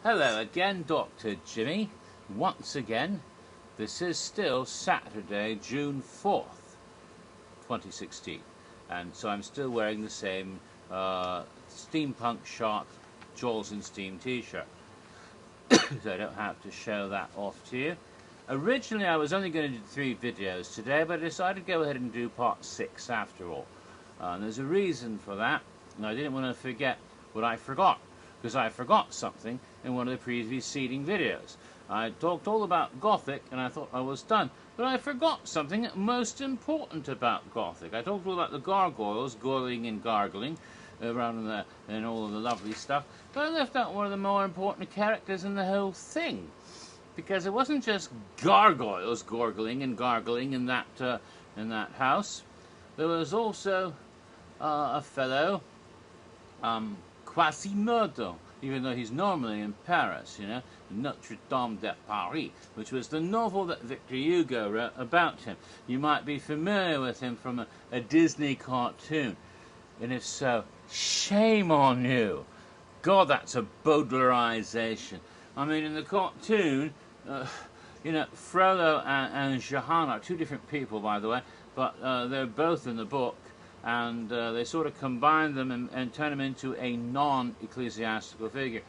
Hello again, Dr. Jimmy. Once again, this is still Saturday, June 4th, 2016. And so I'm still wearing the same steampunk shark Jaws in Steam t-shirt. So I don't have to show that off to you. Originally I was only going to do 3 videos today, but I decided to go ahead and do part 6 after all. And there's a reason for that, and I didn't want to forget what I forgot, because I forgot something in one of the previous seeding videos. I talked all about Gothic, and I thought I was done, but I forgot something most important about Gothic. I talked all about the gargoyles, goiling and gargling, around in and all of the lovely stuff, but I left out one of the more important characters in the whole thing, because it wasn't just gargoyles gorgling and gargling in that house. There was also a fellow, Quasimodo, even though he's normally in Paris, you know, Notre Dame de Paris, which was the novel that Victor Hugo wrote about him. You might be familiar with him from a Disney cartoon, and if so, shame on you. God, that's a Baudelaireization. I mean, in the cartoon, you know, Frollo and Jehan are 2 different people, by the way, but they're both in the book. And they sort of combine them and turn him into a non-ecclesiastical figure.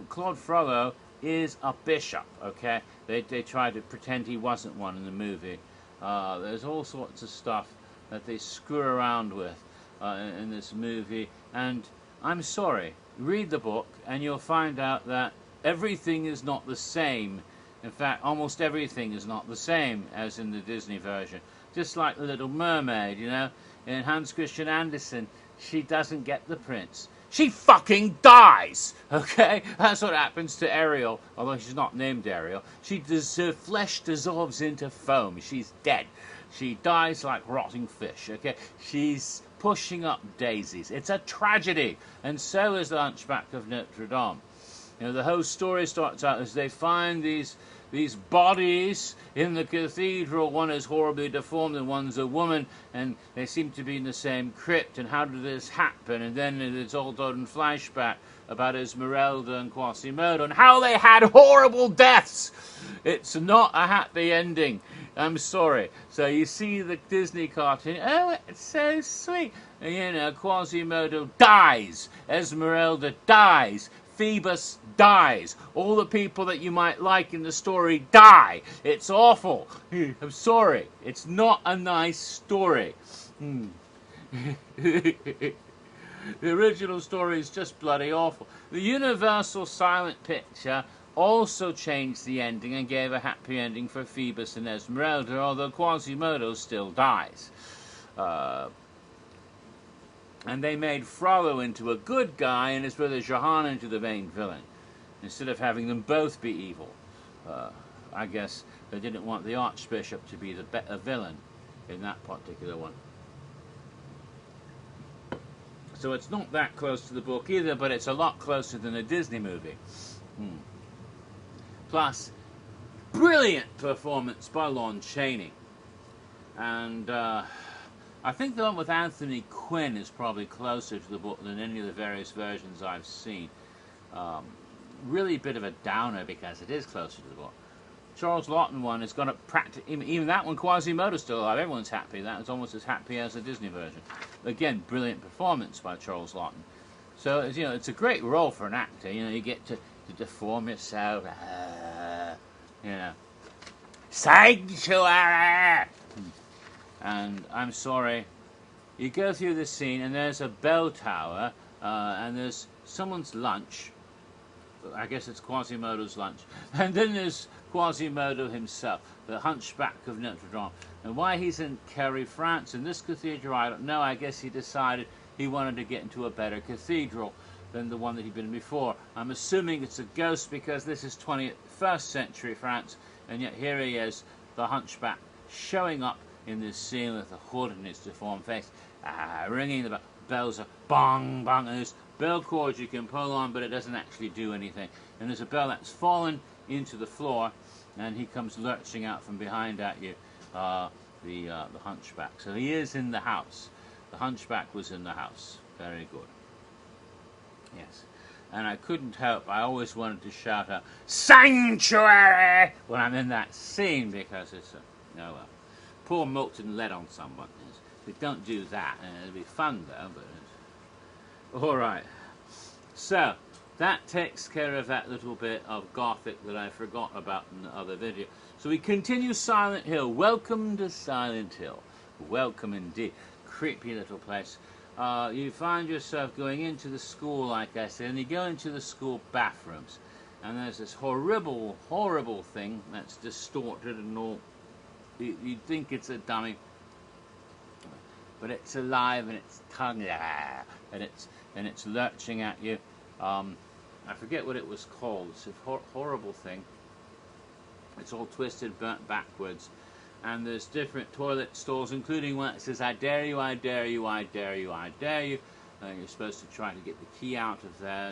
Claude Frollo is a bishop, okay? They try to pretend he wasn't one in the movie. There's all sorts of stuff that they screw around with in this movie. And I'm sorry, read the book and you'll find out that everything is not the same. In fact, almost everything is not the same as in the Disney version. Just like the Little Mermaid, you know? In Hans Christian Andersen, she doesn't get the prince. She fucking dies! Okay? That's what happens to Ariel, although she's not named Ariel. Her flesh dissolves into foam. She's dead. She dies like rotting fish, okay? She's pushing up daisies. It's a tragedy. And so is the Hunchback of Notre Dame. You know, the whole story starts out as they find these bodies in the cathedral. One is horribly deformed and one's a woman, and they seem to be in the same crypt. And how did this happen? And then it's all done in flashback about Esmeralda and Quasimodo and how they had horrible deaths. It's not a happy ending. I'm sorry. So you see the Disney cartoon. Oh, it's so sweet. And, you know, Quasimodo dies. Esmeralda dies. Phoebus dies. All the people that you might like in the story die. It's awful. I'm sorry. It's not a nice story. The original story is just bloody awful. The Universal Silent Picture also changed the ending and gave a happy ending for Phoebus and Esmeralda, although Quasimodo still dies. And they made Frollo into a good guy and his brother Jehan into the main villain, instead of having them both be evil. I guess they didn't want the Archbishop to be the better villain in that particular one. So it's not that close to the book either, but it's a lot closer than a Disney movie. Plus, brilliant performance by Lon Chaney. And I think the one with Anthony Quinn is probably closer to the book than any of the various versions I've seen. Really a bit of a downer because it is closer to the book. Charles Laughton one has got a even that one, Quasimodo's still alive. Everyone's happy. That was almost as happy as the Disney version. Again, brilliant performance by Charles Laughton. So, you know, it's a great role for an actor. You know, you get to deform yourself. You know, sanctuary. And I'm sorry, you go through this scene and there's a bell tower and there's someone's lunch. I guess it's Quasimodo's lunch. And then there's Quasimodo himself, the Hunchback of Notre Dame. And why he's in Kerry, France, in this cathedral, I don't know. I guess he decided he wanted to get into a better cathedral than the one that he'd been in before. I'm assuming it's a ghost because this is 21st century France, and yet here he is, the Hunchback, showing up in this scene with a hood and his deformed face, ringing the bells are bong, bong, and there's bell cords you can pull on, but it doesn't actually do anything. And there's a bell that's fallen into the floor, and he comes lurching out from behind at you, the Hunchback. So he is in the house. The Hunchback was in the house. Very good. Yes. and I couldn't help, I always wanted to shout out, "Sanctuary!" when I'm in that scene, because it's oh well. Pour molten lead on someone. We don't do that, and it'll be fun though, but alright. So, that takes care of that little bit of Gothic that I forgot about in the other video. So we continue Silent Hill. Welcome to Silent Hill. Welcome indeed. Creepy little place. You find yourself going into the school, like I said, and you go into the school bathrooms. And there's this horrible, horrible thing that's distorted and all. You'd think it's a dummy, but it's alive and it's tongue, and it's lurching at you. I forget what it was called. It's a horrible thing. It's all twisted, burnt backwards, and there's different toilet stalls, including one that says, "I dare you, I dare you, I dare you, I dare you." You're supposed to try to get the key out of there.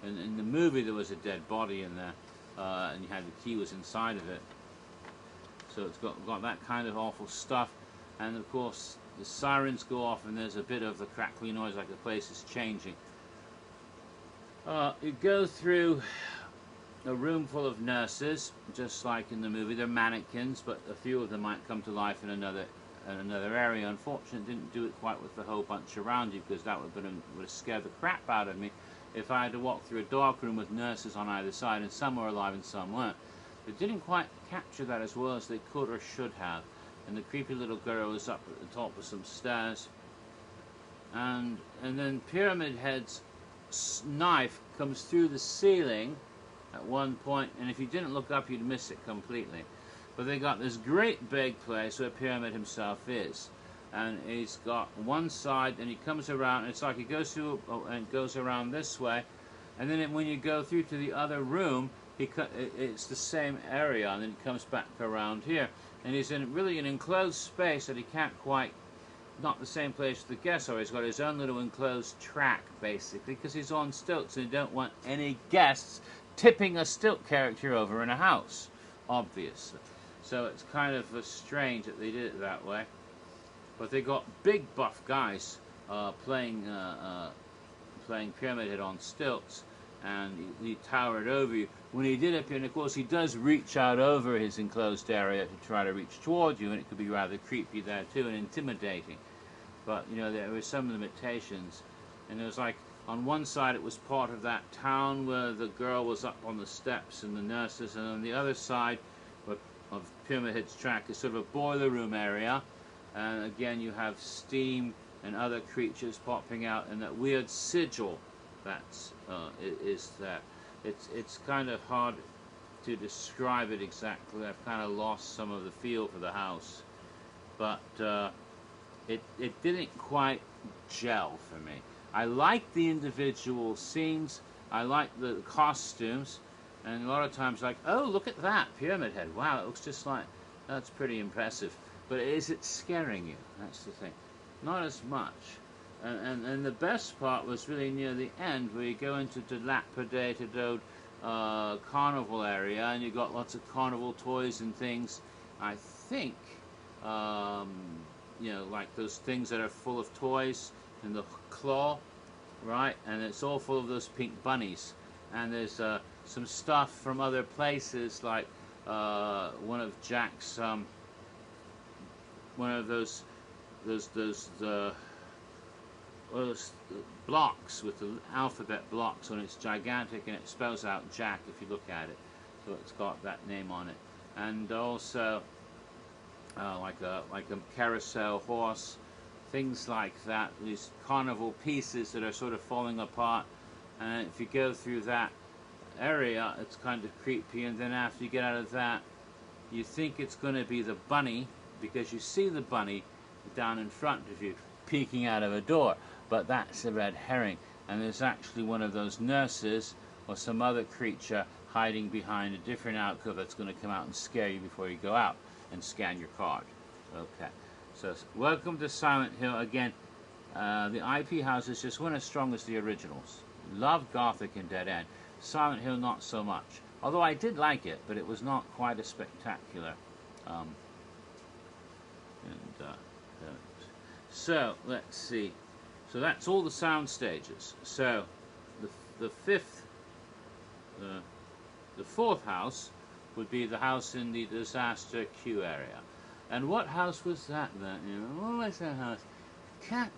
And in the movie, there was a dead body in there, and you had the key was inside of it. So it's got that kind of awful stuff, and of course the sirens go off, and there's a bit of the crackly noise, like the place is changing. You go through a room full of nurses, just like in the movie. They're mannequins, but a few of them might come to life in another area. Unfortunately, didn't do it quite with the whole bunch around you, because that would have scared the crap out of me if I had to walk through a dark room with nurses on either side, and some were alive and some weren't. They didn't quite capture that as well as they could or should have. And the creepy little girl was up at the top of some stairs, and then Pyramid Head's knife comes through the ceiling at one point, and if you didn't look up, you'd miss it completely. But they got this great big place where Pyramid himself is, and he's got one side, and he comes around, and it's like he goes through and goes around this way, and then when you go through to the other room, it's the same area, and then he comes back around here, and he's in really an enclosed space that he can't quite, not the same place the guests are. He's got his own little enclosed track, basically, because he's on stilts, and you don't want any guests tipping a stilt character over in a house, obviously. So it's kind of strange that they did it that way. But they got big buff guys playing Pyramid Head on stilts, and he towered over you. When he did appear, and of course he does reach out over his enclosed area to try to reach toward you, and it could be rather creepy there too, and intimidating. But you know, there were some limitations, and it was like on one side it was part of that town where the girl was up on the steps and the nurses, and on the other side of Pyramid Head's track is sort of a boiler room area, and again you have steam and other creatures popping out, and that weird sigil that's is there. It's kind of hard to describe it exactly. I've kind of lost some of the feel for the house, but it didn't quite gel for me. I like the individual scenes, I like the costumes, and a lot of times like, oh, look at that Pyramid Head, wow, it looks just like, that's pretty impressive. But is it scaring you? That's the thing. Not as much. And the best part was really near the end, where you go into dilapidated old carnival area, and you got lots of carnival toys and things. I think, you know, like those things that are full of toys, and the claw, right? And it's all full of those pink bunnies. And there's some stuff from other places, like one of Jack's, one of those blocks with the alphabet blocks on. It's gigantic, and it spells out Jack if you look at it, so it's got that name on it. And also like a carousel horse, things like that, these carnival pieces that are sort of falling apart. And if you go through that area, it's kind of creepy, and then after you get out of that, you think it's going to be the bunny, because you see the bunny down in front of you peeking out of a door, but that's a red herring, and there's actually one of those nurses or some other creature hiding behind a different alcove that's going to come out and scare you before you go out and scan your card. Okay, so welcome to Silent Hill again. The IP houses just weren't as strong as the originals. Love Gothic and Dead End. Silent Hill not so much, although I did like it, but it was not quite as spectacular. So let's see. So that's all the sound stages. So the fourth house would be the house in the disaster queue area. And what house was that then? You know, what was that house? Can't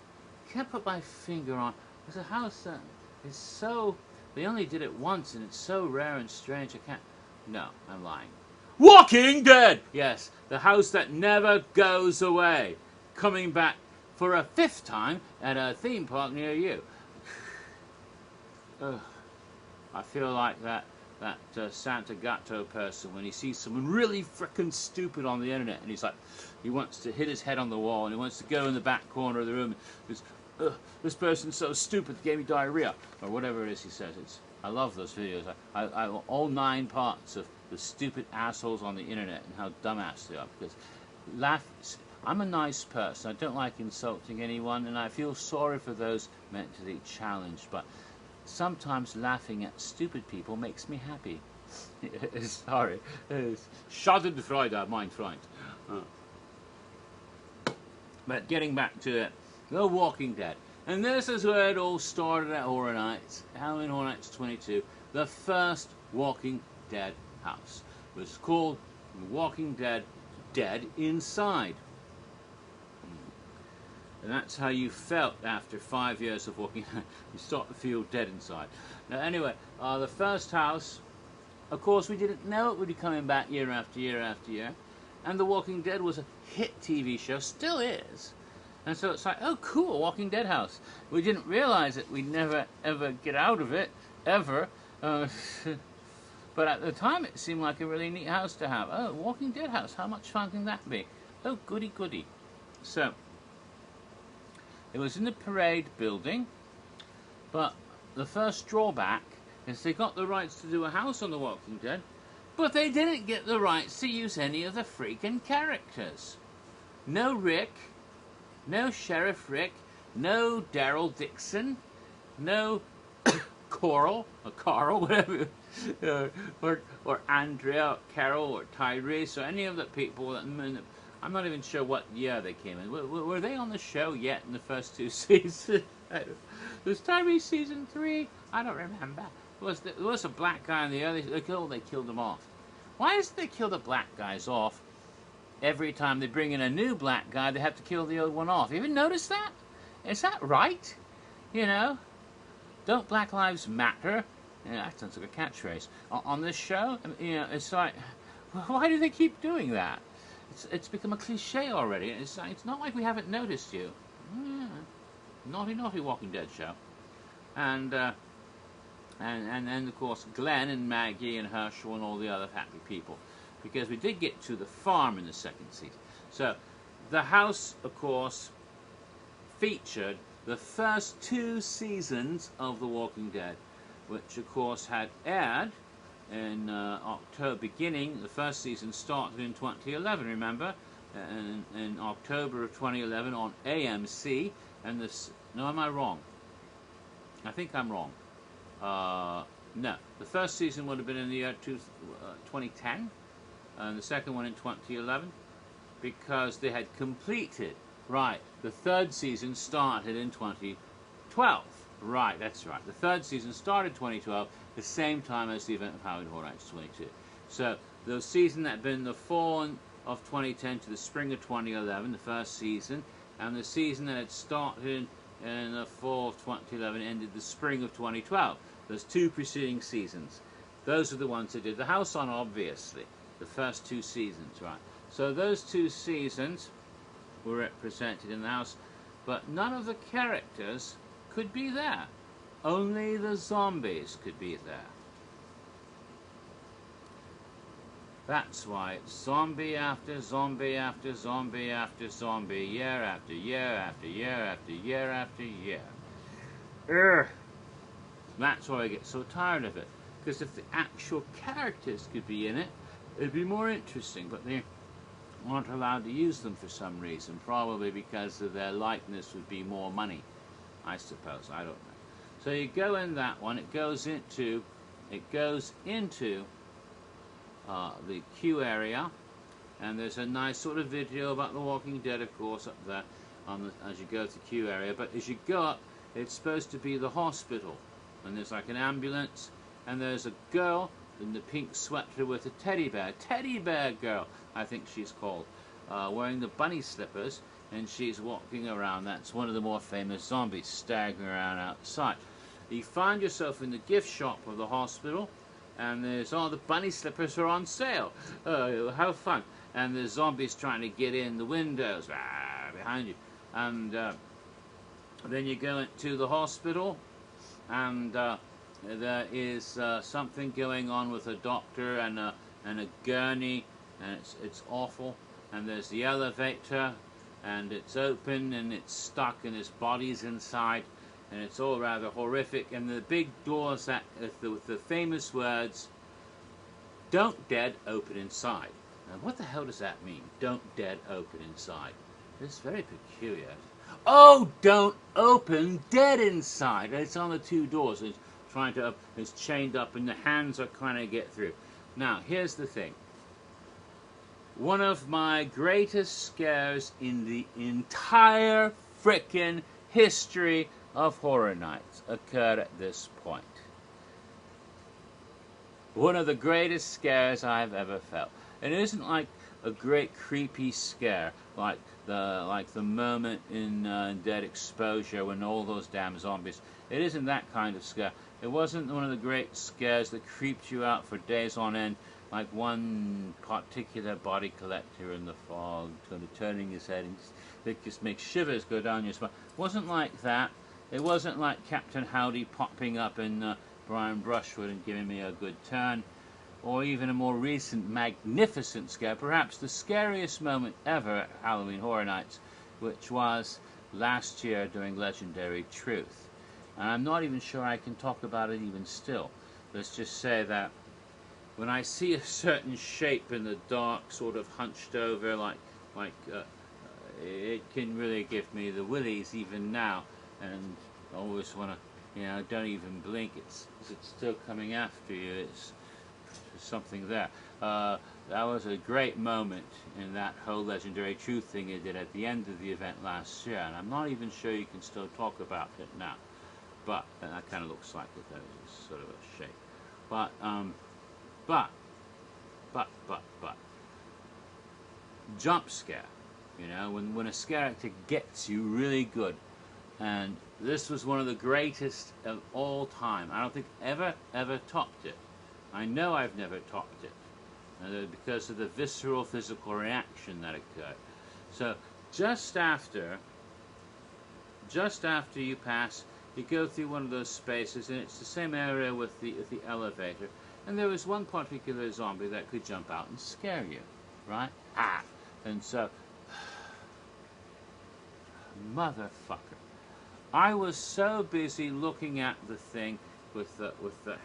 put my finger on. It was a house that is so. They only did it once, and it's so rare and strange. I can't. No, I'm lying. Walking Dead. Yes, the house that never goes away, coming back for a fifth time at a theme park near you. I feel like that Santa Gatto person when he sees someone really frickin' stupid on the internet, and he's like, he wants to hit his head on the wall, and he wants to go in the back corner of the room. This person's so stupid, it gave me diarrhea, or whatever it is he says. I love those videos. I all 9 parts of the stupid assholes on the internet and how dumbass they are, because I'm a nice person. I don't like insulting anyone, and I feel sorry for those mentally challenged, but sometimes laughing at stupid people makes me happy. Sorry. Schadenfreude, mein Freund. But getting back to it, The Walking Dead. And this is where it all started at Horror Nights, Halloween Horror Nights 22. The first Walking Dead house was called Walking Dead Dead Inside. And that's how you felt after 5 years of walking. You start to feel dead inside. Now anyway, the first house, of course we didn't know it would be coming back year after year after year. And The Walking Dead was a hit TV show, still is. And so it's like, oh cool, Walking Dead house. We didn't realize that we'd never ever get out of it, ever. But at the time it seemed like a really neat house to have. Oh, Walking Dead house, how much fun can that be? Oh, goody goody. So, it was in the parade building, but the first drawback is they got the rights to do a house on The Walking Dead, but they didn't get the rights to use any of the freaking characters. No Rick, no Sheriff Rick, no Daryl Dixon, no Carl, whatever, or Andrea, Carol, or Tyrese, or any of the people that. I'm not even sure what year they came in. Were they on the show yet in the first 2 seasons? Was Tyrese season 3? I don't remember. There was a black guy in the early. They killed him off. Why is it they kill the black guys off every time they bring in a new black guy? They have to kill the old one off. You ever notice that? Is that right? You know, don't Black Lives Matter? Yeah, that sounds like a catchphrase on this show. You know, it's like, why do they keep doing that? It's become a cliche already. It's not like we haven't noticed you. Yeah. Naughty Walking Dead show. And of course Glenn and Maggie and Herschel and all the other happy people, because we did get to the farm in the second season. So the house, of course, featured the first 2 seasons of The Walking Dead, which of course had aired in October beginning. The first season started in 2011, remember? In October of 2011 on AMC. And this, no, am I wrong? I think I'm wrong. No, the first season would have been in the year 2010, and the second one in 2011, because they had completed. Right, the third season started in 2012. Right, that's right. The third season started 2012, the same time as the event of Halloween Horror Nights 22. So the season that had been the fall of 2010 to the spring of 2011, the first season, and the season that had started in the fall of 2011 ended the spring of 2012. Those 2 preceding seasons. Those are the ones that did the house on, obviously. The first 2 seasons, right. So those 2 seasons were represented in the house, but none of the characters could be there. Only the zombies could be there. That's why it's zombie after zombie after zombie after zombie, year after year after year after year after year. Ugh. That's why I get so tired of it. Because if the actual characters could be in it, it'd be more interesting. But they aren't allowed to use them for some reason. Probably because of their likeness would be more money, I suppose. I don't know. So you go in that one. It goes into the queue area, and there's a nice sort of video about The Walking Dead, of course, up there as you go to the queue area. But as you go up, it's supposed to be the hospital. and there's like an ambulance, and there's a girl in the pink sweater with a teddy bear girl, I think she's called, wearing the bunny slippers, and she's walking around. That's one of the more famous zombies, staggering around outside. You find yourself in the gift shop of the hospital, and there's all the bunny slippers are on sale. How fun. And there's zombies trying to get in the windows behind you. And then you go into the hospital, and there is something going on with a doctor and a gurney, and it's awful. And there's the elevator, and it's open, and it's stuck, and his body's inside, and it's all rather horrific. And the big doors that with the famous words, "Don't dead open inside." Now, what the hell does that mean? Don't dead open inside. It's very peculiar. Oh, don't open dead inside. It's on the two doors. It's trying to. It's chained up, and the hands are trying to get through. Now, here's the thing. One of my greatest scares in the entire frickin' history of Horror Nights occurred at this point. One of the greatest scares I've ever felt. And it isn't like a great creepy scare like the moment in Dead Exposure when all those damn zombies. It isn't that kind of scare. It wasn't one of the great scares that creeped you out for days on end, like one particular body collector in the fog, kind of turning his head, and it just makes shivers go down your spine. It wasn't like that. It wasn't like Captain Howdy popping up in Brian Brushwood and giving me a good turn, or even a more recent magnificent scare, perhaps the scariest moment ever at Halloween Horror Nights, which was last year during Legendary Truth. And I'm not even sure I can talk about it even still. Let's just say that when I see a certain shape in the dark, sort of hunched over, it can really give me the willies even now, and I always want to, don't even blink. It's still coming after you. It's something there. That was a great moment in that whole Legendary Truth thing you did at the end of the event last year, and I'm not even sure you can still talk about it now. But that kind of looks like it. That is sort of a shape. But jump scare. When a scare actor gets you really good, and this was one of the greatest of all time. I don't think ever topped it. I know I've never topped it because of the visceral physical reaction that occurred. So just after you pass, you go through one of those spaces, and it's the same area with the elevator. And there was one particular zombie that could jump out and scare you, right? And so, motherfucker, I was so busy looking at the thing with the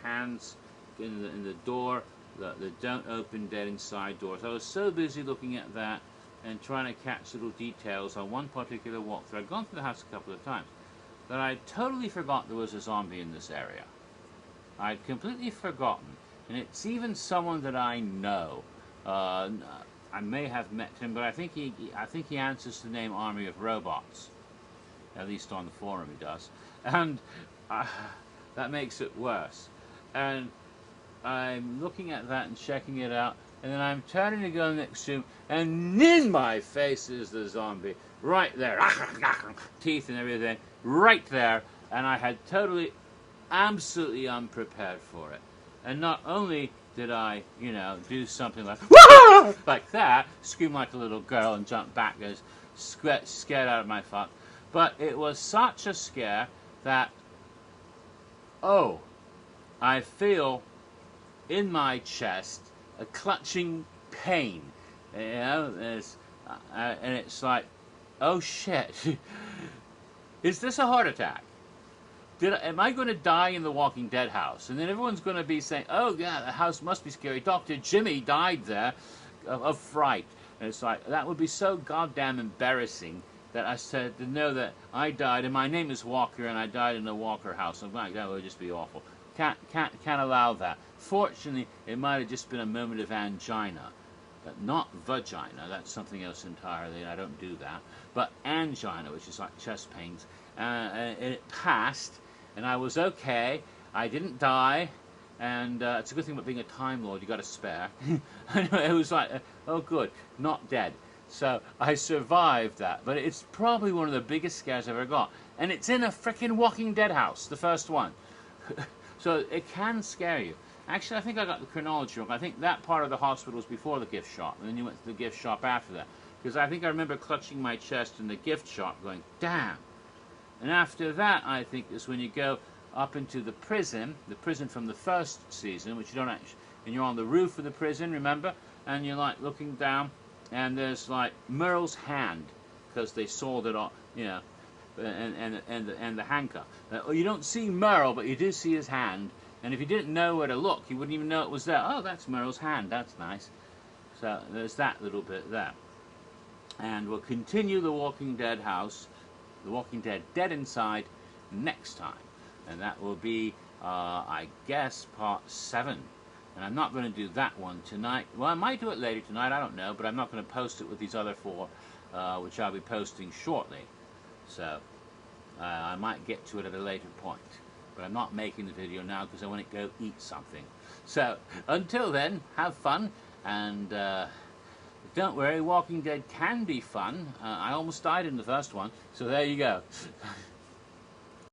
hands in the door, the don't open dead inside doors. I was so busy looking at that and trying to catch little details on one particular walkthrough. I'd gone through the house a couple of times, that I totally forgot there was a zombie in this area. I'd completely forgotten. And it's even someone that I know. I may have met him, but I think he answers the name Army of Robots. At least on the forum he does. And that makes it worse. And I'm looking at that and checking it out, and then I'm turning to go next to him, and in my face is the zombie. Right there. Teeth and everything. Right there. And I had absolutely unprepared for it. And not only did I, do something like, "Wah!" like that, scream like a little girl and jump back, scared out of my fuck, but it was such a scare that, I feel in my chest a clutching pain, and it's like, oh shit, is this a heart attack? Am I going to die in the Walking Dead house? And then everyone's going to be saying, oh yeah, the house must be scary. Dr. Jimmy died there of fright. And it's like, that would be so goddamn embarrassing that I said to know that I died, and my name is Walker, and I died in the Walker house. I'm like, that would just be awful. Can't allow that. Fortunately, it might have just been a moment of angina. Not vagina, that's something else entirely, and I don't do that. But angina, which is like chest pains. And it passed, and I was okay. I didn't die, and it's a good thing about being a Time Lord, you got a spare. Anyway, it was like, oh good, not dead. So I survived that, but it's probably one of the biggest scares I've ever got. And it's in a frickin' Walking Dead house, the first one. So it can scare you. Actually, I think I got the chronology wrong. I think that part of the hospital was before the gift shop, and then you went to the gift shop after that. Because I think I remember clutching my chest in the gift shop going, damn. And after that, I think, is when you go up into the prison from the first season, which you don't actually, and you're on the roof of the prison, remember? And you're like looking down, and there's like Merle's hand, because they sold it all, you know, and the handcuff. You don't see Merle, but you do see his hand. And if you didn't know where to look, you wouldn't even know it was there. Oh, that's Merle's hand. That's nice. So there's that little bit there. And we'll continue the Walking Dead house, the Walking Dead Dead Inside, next time. And that will be, I guess, part 7. And I'm not going to do that one tonight. Well, I might do it later tonight. I don't know. But I'm not going to post it with these other 4, which I'll be posting shortly. So I might get to it at a later point. But I'm not making the video now because I want to go eat something. So until then, have fun. And don't worry, Walking Dead can be fun. I almost died in the first one. So there you go.